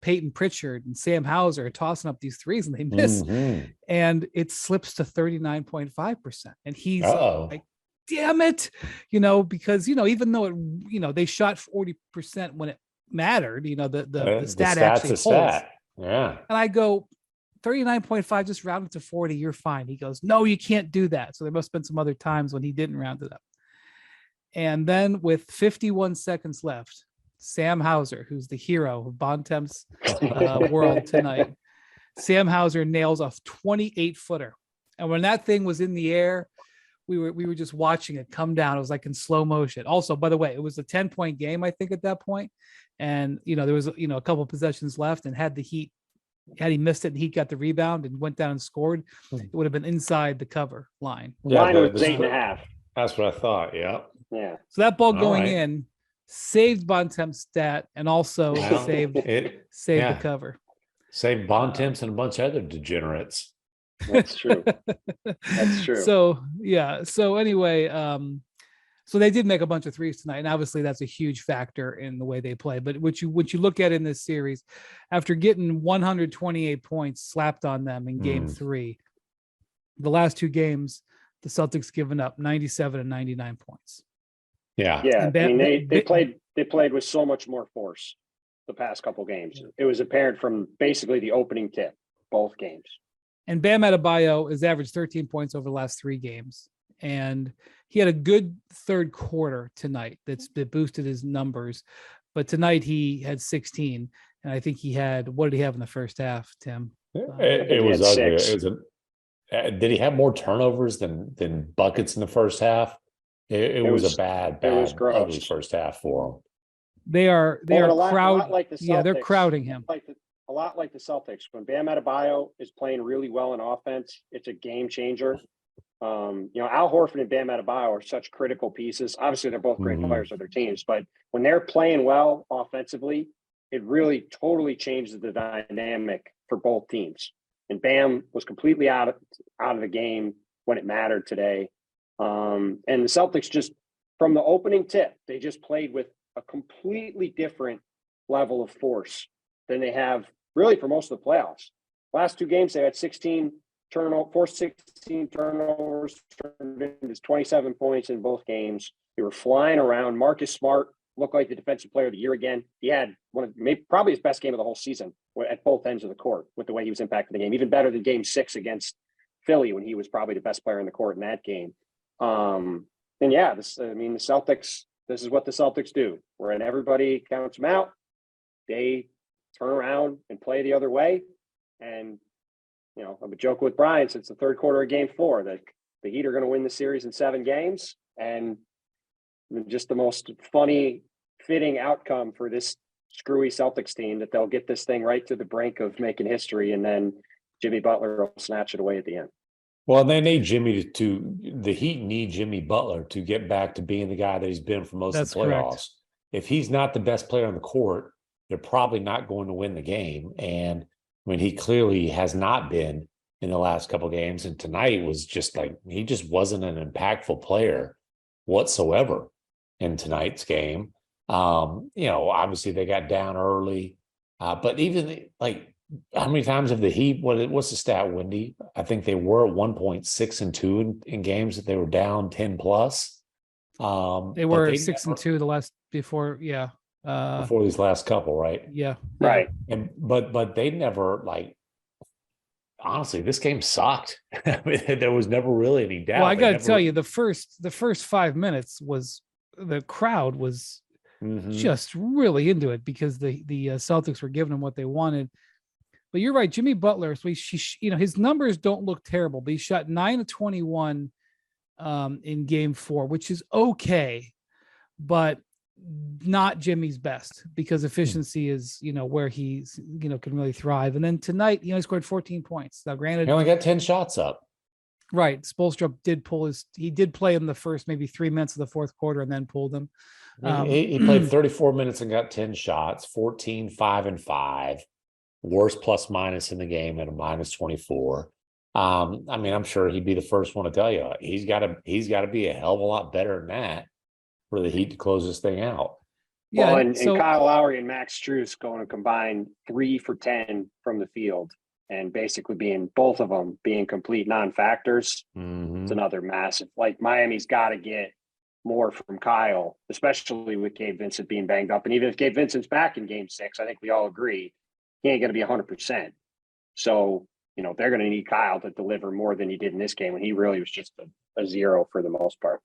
Peyton Pritchard and Sam Hauser are tossing up these threes and they miss, and it slips to 39.5%. And he's like, damn it, because, even though they shot 40% when it mattered, the stat actually holds. Stat. Yeah. And I go, 39.5, just round it to 40, you're fine. He goes, no, you can't do that. So there must have been some other times when he didn't round it up. And then with 51 seconds left, Sam Hauser, who's the hero of Bontemp's world tonight, Sam Hauser nails a 28-footer. And when that thing was in the air, we were just watching it come down. It was like in slow motion. Also, by the way, it was a 10-point game, I think, at that point. And, there was, a couple of possessions left, and had he missed it and Heat got the rebound and went down and scored, it would have been inside the cover line. Line was 8.5. That's what I thought. Yeah. Yeah. So that ball going in saved Bontemp's stat and also saved the cover. Saved Bontemps and a bunch of other degenerates. That's true. That's true. So anyway, so they did make a bunch of threes tonight, and obviously that's a huge factor in the way they play. But what you look at in this series, after getting 128 points slapped on them in Game 3, the last two games, the Celtics given up 97 and 99 points. Yeah. They played with so much more force the past couple games. It was apparent from basically the opening tip, both games. And Bam Adebayo has averaged 13 points over the last 3 games. And he had a good third quarter tonight that boosted his numbers. But tonight he had 16. And I think what did he have in the first half, Tim? It was ugly. Did he have more turnovers than buckets in the first half? It was a bad, ugly first half for him. They are crowding. Like they're crowding him. A lot like the Celtics. When Bam Adebayo is playing really well in offense, it's a game changer. Al Horford and Bam Adebayo are such critical pieces. Obviously, they're both great players of their teams, but when they're playing well offensively, it really totally changes the dynamic for both teams. And Bam was completely out of the game when it mattered today. And the Celtics just, from the opening tip, they just played with a completely different level of force than they have really for most of the playoffs. Last 2 games, they had 16 turnovers, turned into 27 points in both games. They were flying around. Marcus Smart looked like the defensive player of the year again. He had probably his best game of the whole season at both ends of the court with the way he was impacting the game, even better than Game 6 against Philly when he was probably the best player in the court in that game. The Celtics, this is what the Celtics do. When everybody counts them out, they turn around and play the other way. And, I've been joking with Brian since the third quarter of Game 4 that the Heat are going to win the series in 7 games. And just the most funny, fitting outcome for this screwy Celtics team that they'll get this thing right to the brink of making history, and then Jimmy Butler will snatch it away at the end. Well, they need the Heat need Jimmy Butler to get back to being the guy that he's been for most of the playoffs. Correct. If he's not the best player on the court, they're probably not going to win the game. And he clearly has not been in the last couple of games. And tonight was just like, he just wasn't an impactful player whatsoever in tonight's game. Obviously they got down early, but even how many times have the Heat, what's the stat, Wendy? I think they were at 1.6-2 in games that they were down 10 plus. They were 6-2 the last before. Yeah. Before these last couple, right? Yeah. Right. And but they never honestly, this game sucked. I mean, there was never really any doubt. Well, I got to tell you, the first 5 minutes the crowd was just really into it because the Celtics were giving them what they wanted. But you're right, Jimmy Butler. So his numbers don't look terrible, but he shot 9 of 21 in Game 4, which is okay, but not Jimmy's best because efficiency is, where he's, can really thrive. And then tonight, he scored 14 points. Now, granted, he only got 10 shots up. Right. Spoelstra did play in the first maybe 3 minutes of the fourth quarter and then pulled him. He played 34 minutes and got 10 shots, 14, 5 and 5. Worst plus minus in the game at a minus 24. I'm sure he'd be the first one to tell you he's got to be a hell of a lot better than that for the Heat to close this thing out. Yeah. Well, and Kyle Lowry and Max Strus going to combine 3 for 10 from the field and basically both of them being complete non-factors. It's another massive, like Miami's got to get more from Kyle, especially with Gabe Vincent being banged up. And even if Gabe Vincent's back in game 6, I think we all agree he ain't going to be 100%. So, they're going to need Kyle to deliver more than he did in this game when he really was just a zero for the most part.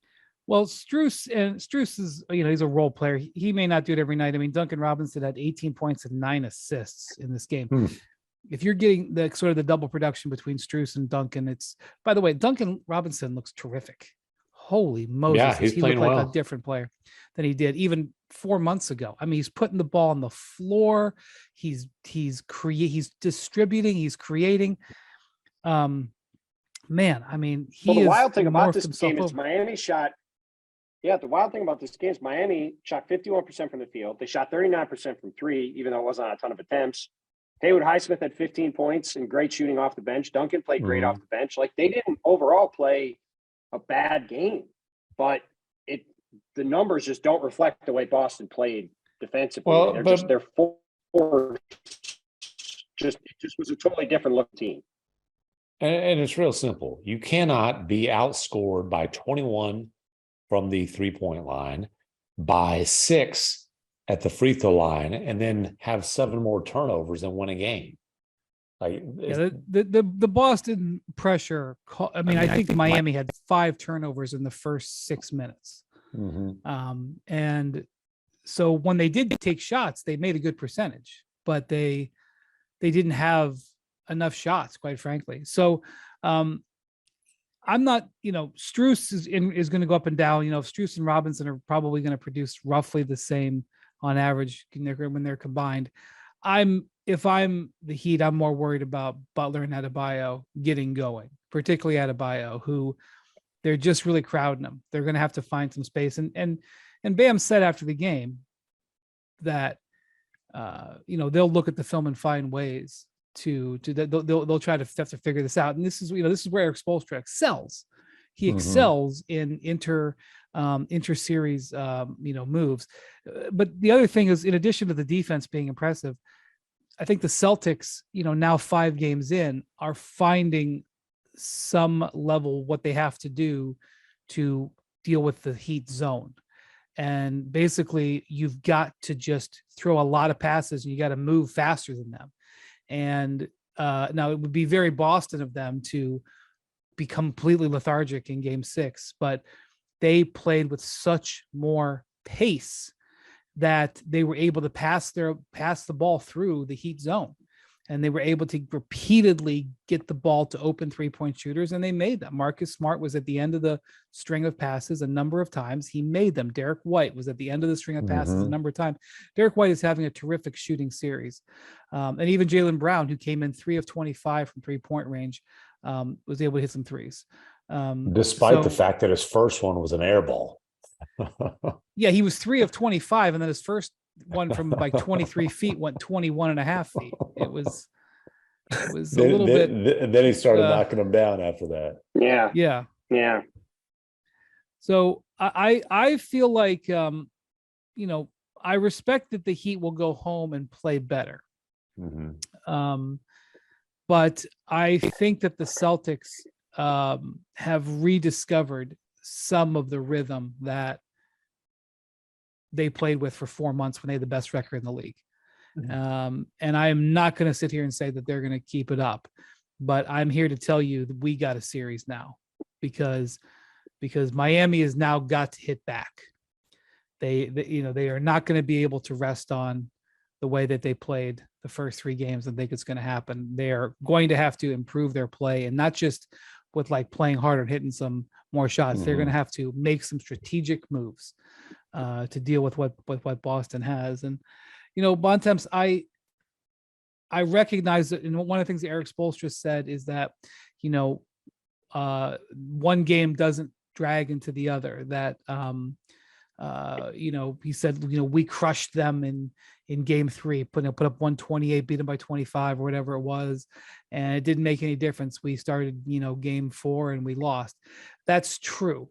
Well, Strus is, he's a role player. He may not do it every night. I mean, Duncan Robinson had 18 points and 9 assists in this game. If you're getting the sort of the double production between Strus and Duncan, by the way, Duncan Robinson looks terrific. Holy Moses. Yeah, he's playing like well. A different player than he did even 4 months ago. I mean, he's putting the ball on the floor. He's distributing, he's creating. Man, I mean, the wild thing about this game is Miami shot. Yeah, the wild thing about this game is Miami shot 51% from the field. They shot 39% from 3, even though it wasn't a ton of attempts. Haywood Highsmith had 15 points and great shooting off the bench. Duncan played great off the bench. Like, they didn't overall play a bad game, but the numbers just don't reflect the way Boston played defensively. Well, it just was a totally different look team. And it's real simple. You cannot be outscored by 21 from the 3-point line, by 6 at the free throw line, and then have 7 more turnovers and win a game. Like, the Boston pressure. I mean, I think Miami had 5 turnovers in the first 6 minutes. And so when they did take shots, they made a good percentage, but they didn't have enough shots, quite frankly. So I'm not, Strus is going to go up and down. Strus and Robinson are probably going to produce roughly the same on average when they're combined. If I'm the Heat, I'm more worried about Butler and Adebayo getting going, particularly Adebayo, who they're just really crowding them. They're going to have to find some space. And Bam said after the game that, they'll look at the film and find ways they'll try to have to figure this out. And this is where Eric Spoelstra excels. He excels in inter-series, moves. But the other thing is, in addition to the defense being impressive, I think the Celtics, now 5 games in, are finding some level what they have to do to deal with the Heat zone. And basically, you've got to just throw a lot of passes and you got to move faster than them. And now it would be very Boston of them to be completely lethargic in game 6, but they played with such more pace that they were able to pass the ball through the Heat zone. And they were able to repeatedly get the ball to open 3-point shooters, and they made them. Marcus Smart was at the end of the string of passes a number of times. He made them. Derek White was at the end of the string of passes a number of times. Derek White is having a terrific shooting series. And even Jaylen Brown, who came in 3 of 25 from 3-point range, was able to hit some threes. Despite the fact that his first one was an air ball. Yeah, he was 3 of 25, and then his first one from like 23 feet went 21 and a half feet. It was a little bit. And then he started knocking them down after that. Yeah. So I feel like, I respect that the Heat will go home and play better. But I think that the Celtics have rediscovered some of the rhythm that they played with for 4 months when they had the best record in the league. And I am not going to sit here and say that they're going to keep it up, but I'm here to tell you that we got a series now because Miami has now got to hit back. They are not going to be able to rest on the way that they played the first 3 games and think it's going to happen. They're going to have to improve their play, and not just with like playing harder and hitting some more shots. They're going to have to make some strategic moves to deal with what Boston has. And, Bontemps, I recognize that, and one of the things that Eric Spoelstra said is that, one game doesn't drag into the other, that, he said, we crushed them in game 3, put up 128, beat them by 25 or whatever it was. And it didn't make any difference. We started, game 4 and we lost. That's true.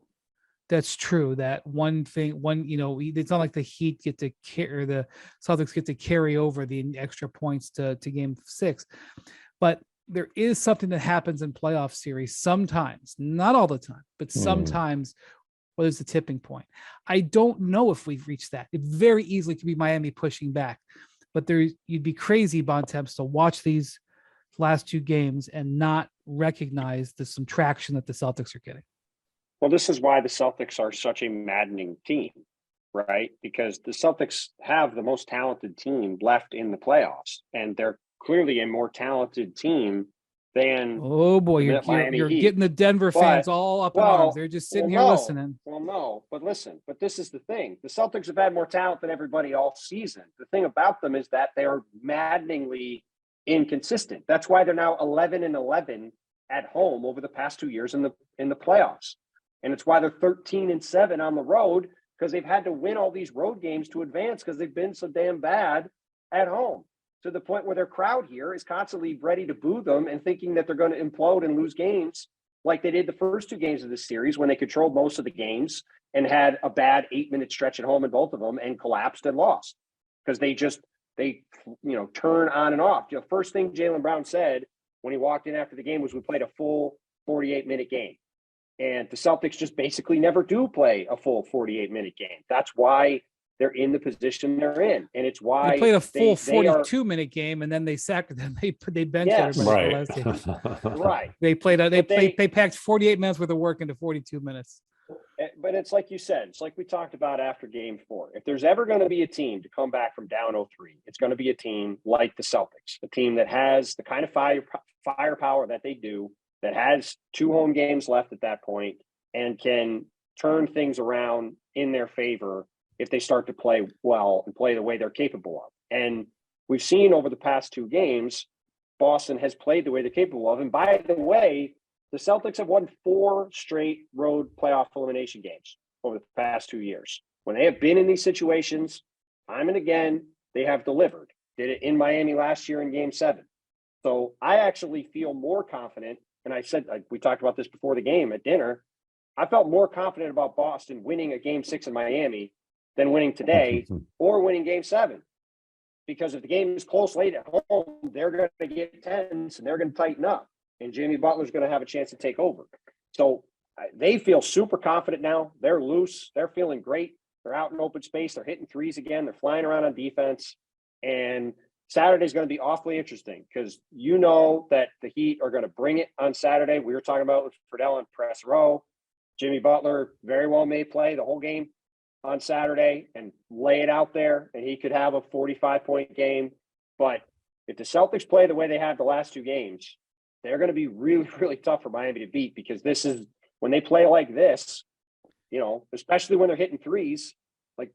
That's true. That it's not like the Heat get to carry, or the Celtics get to carry over the extra points to game 6, but there is something that happens in playoff series sometimes, not all the time, but sometimes, where there's a tipping point. I don't know if we've reached that. It very easily could be Miami pushing back, but you'd be crazy, Bontemps, to watch these last 2 games and not recognize there's some traction that the Celtics are getting. Well, this is why the Celtics are such a maddening team, right? Because the Celtics have the most talented team left in the playoffs, and they're clearly a more talented team than you're getting the Denver fans all up in arms. They're just sitting here listening. Well, no, but listen, but this is the thing. The Celtics have had more talent than everybody all season. The thing about them is that they are maddeningly inconsistent. That's why they're now 11-11 at home over the past 2 years in the playoffs. And it's why they're 13-7 on the road, because they've had to win all these road games to advance because they've been so damn bad at home, to the point where their crowd here is constantly ready to boo them and thinking that they're going to implode and lose games like they did the first 2 games of this series, when they controlled most of the games and had a bad 8-minute stretch at home in both of them and collapsed and lost because they turn on and off. The first thing Jaylen Brown said when he walked in after the game was, we played a full 48-minute game. And the Celtics just basically never do play a full 48-minute game. That's why they're in the position they're in. And it's why they played a full 42-minute game, and then they sacked them. They benched everybody right. for last game. Right. They packed 48 minutes worth of work into 42 minutes. But it's like you said, it's like we talked about after game 4. If there's ever going to be a team to come back from down 0-3, it's going to be a team like the Celtics, a team that has the kind of firepower that they do, that has 2 home games left at that point, and can turn things around in their favor if they start to play well and play the way they're capable of. And we've seen over the past 2 games, Boston has played the way they're capable of. And by the way, the Celtics have won 4 straight road playoff elimination games over the past 2 years. When they have been in these situations, time and again, they have delivered. Did it in Miami last year in game 7. So I actually feel more confident. And I said, we talked about this before the game at dinner, I felt more confident about Boston winning a game 6 in Miami than winning today or winning game 7. Because if the game is close late at home, they're going to get tense and they're going to tighten up. And Jimmy Butler's going to have a chance to take over. So they feel super confident now. They're loose. They're feeling great. They're out in open space. They're hitting threes again. They're flying around on defense. And Saturday's going to be awfully interesting because you know that the Heat are going to bring it on Saturday. We were talking about with Friedel and press row. Jimmy Butler very well may play the whole game on Saturday and lay it out there, and he could have a 45-point game. But if the Celtics play the way they have the last 2 games, they're going to be really, really tough for Miami to beat, because this is when they play like this, especially when they're hitting threes,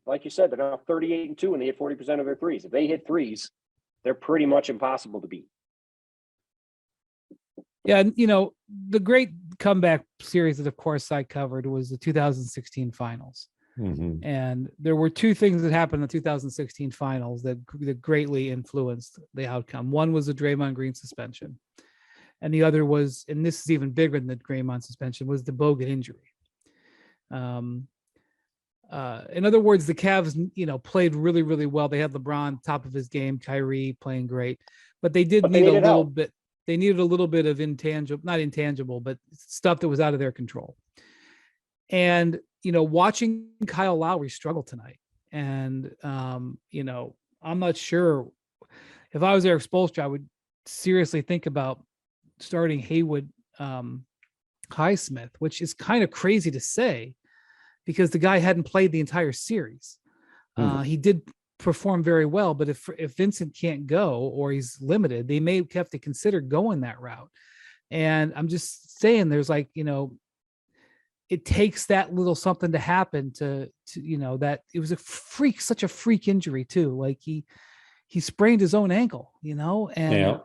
like you said, they're now 38-2 and they hit 40% of their threes. If they hit threes, they're pretty much impossible to beat. Yeah, the great comeback series that, of course, I covered was the 2016 finals. Mm-hmm. And there were 2 things that happened in the 2016 finals that greatly influenced the outcome. One was the Draymond Green suspension. And the other was, and this is even bigger than the Draymond suspension, was the Bogut injury. In other words, the Cavs, played really, really well. They had LeBron top of his game, Kyrie playing great, but they did need a little bit. They needed a little bit of not intangible, but stuff that was out of their control. And, watching Kyle Lowry struggle tonight, and, I'm not sure if I was Eric Spoelstra, I would seriously think about starting Haywood Highsmith, which is kind of crazy to say because the guy hadn't played the entire series. He did perform very well, but if Vincent can't go or he's limited, they may have to consider going that route. And I'm just saying there's it takes that little something to happen to that it was such a freak injury too. Like he sprained his own ankle, and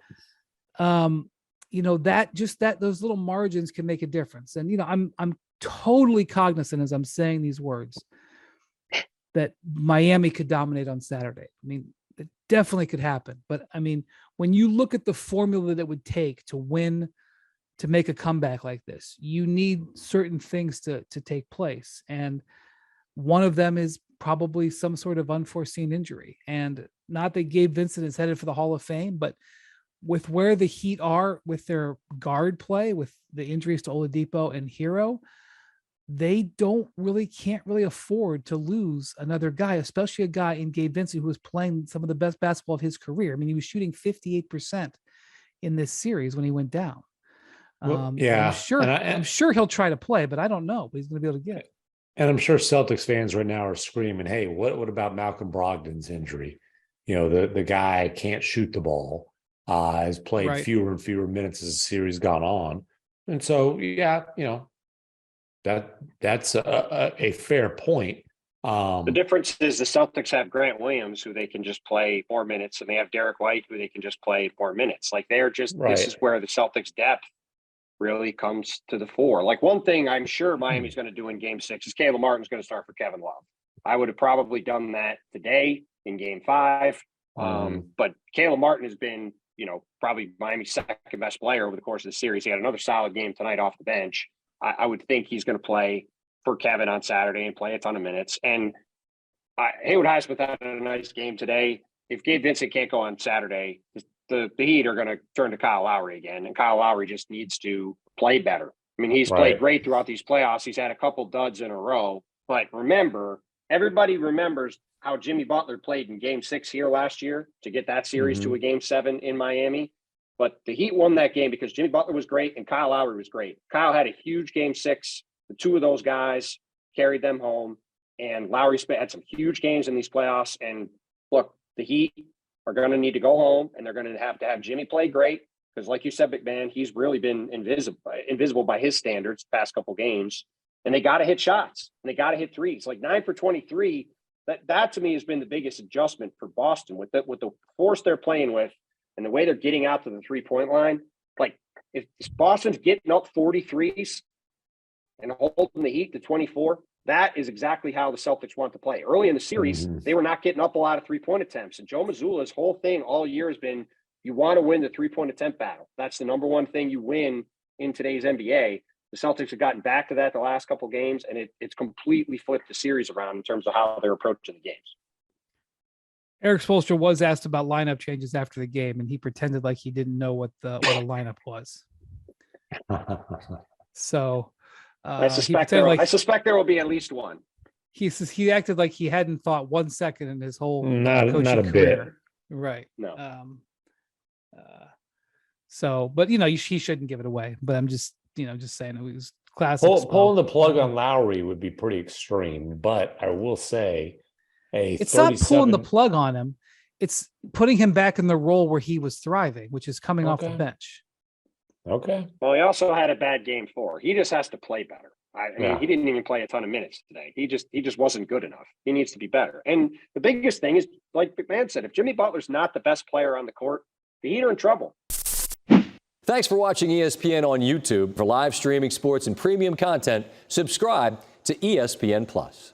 that those little margins can make a difference. And I'm totally cognizant as I'm saying these words that Miami could dominate on Saturday. I mean, it definitely could happen. But I mean, when you look at the formula that it would take to win to make a comeback like this. You need certain things to take place. And one of them is probably some sort of unforeseen injury. And not that Gabe Vincent is headed for the Hall of Fame, but with where the Heat are with their guard play, with the injuries to Oladipo and Hero, they can't really afford to lose another guy, especially a guy in Gabe Vincent who was playing some of the best basketball of his career. I mean, he was shooting 58% in this series when he went down. Yeah, I'm sure he'll try to play, but I don't know. But he's going to be able to get it. And I'm sure Celtics fans right now are screaming, "Hey, what about Malcolm Brogdon's injury? You know, the guy can't shoot the ball. Has played fewer and fewer minutes as the series gone on, and so yeah, you know, that's a fair point." The difference is the Celtics have Grant Williams, who they can just play more minutes, and they have Derek White, who they can just play more minutes. Like they're just this is where the Celtics' depth really comes to the fore. Like one thing I'm sure Miami's going to do in Game 6 is Caleb Martin's going to start for Kevin Love. I would have probably done that today in Game 5, but Caleb Martin has been, you know, probably Miami's second best player over the course of the series. He had another solid game tonight off the bench. I would think he's going to play for Kevin on Saturday and play a ton of minutes. And Haywood Highsmith had a nice game today. If Gabe Vincent can't go on Saturday, the Heat are going to turn to Kyle Lowry again, and Kyle Lowry just needs to play better. I mean, he's played great throughout these playoffs. He's had a couple duds in a row, but remember, everybody remembers how Jimmy Butler played in Game 6 here last year to get that series to a Game 7 in Miami. But the Heat won that game because Jimmy Butler was great and Kyle Lowry was great. Kyle had a huge Game 6. The two of those guys carried them home, and Lowry had some huge games in these playoffs. And look, the Heat are going to need to go home, and they're going to have Jimmy play great because, like you said, McMahon, he's really been invisible by his standards the past couple games. And they got to hit shots, and they got to hit threes. Like 9 for 23, that to me has been the biggest adjustment for Boston with the force they're playing with and the way they're getting out to the 3-point line. Like if Boston's getting up 43s and holding the Heat to 24, that is exactly how the Celtics want to play. Early in the series, they were not getting up a lot of 3-point attempts. And Joe Mazzulla's whole thing all year has been, you want to win the 3-point attempt battle. That's the number one thing you win in today's NBA. The Celtics have gotten back to that the last couple games, and it's completely flipped the series around in terms of how they're approaching the games. Eric Spoelstra was asked about lineup changes after the game, and he pretended like he didn't know what a lineup was. So I suspect there will be at least one. He acted like he hadn't thought 1 second in his whole coaching career. Bit. Right. No. So, but you know, he shouldn't give it away. But I'm just saying it was classic. Pulling the plug on Lowry would be pretty extreme, but I will say, it's not pulling the plug on him. It's putting him back in the role where he was thriving, which is coming off the bench. Okay. Well, he also had a bad Game 4. He just has to play better. I mean, he didn't even play a ton of minutes today. He just wasn't good enough. He needs to be better. And the biggest thing is, like McMahon said, if Jimmy Butler's not the best player on the court, the Heat are in trouble. Thanks for watching ESPN on YouTube. For live streaming sports and premium content, subscribe to ESPN+.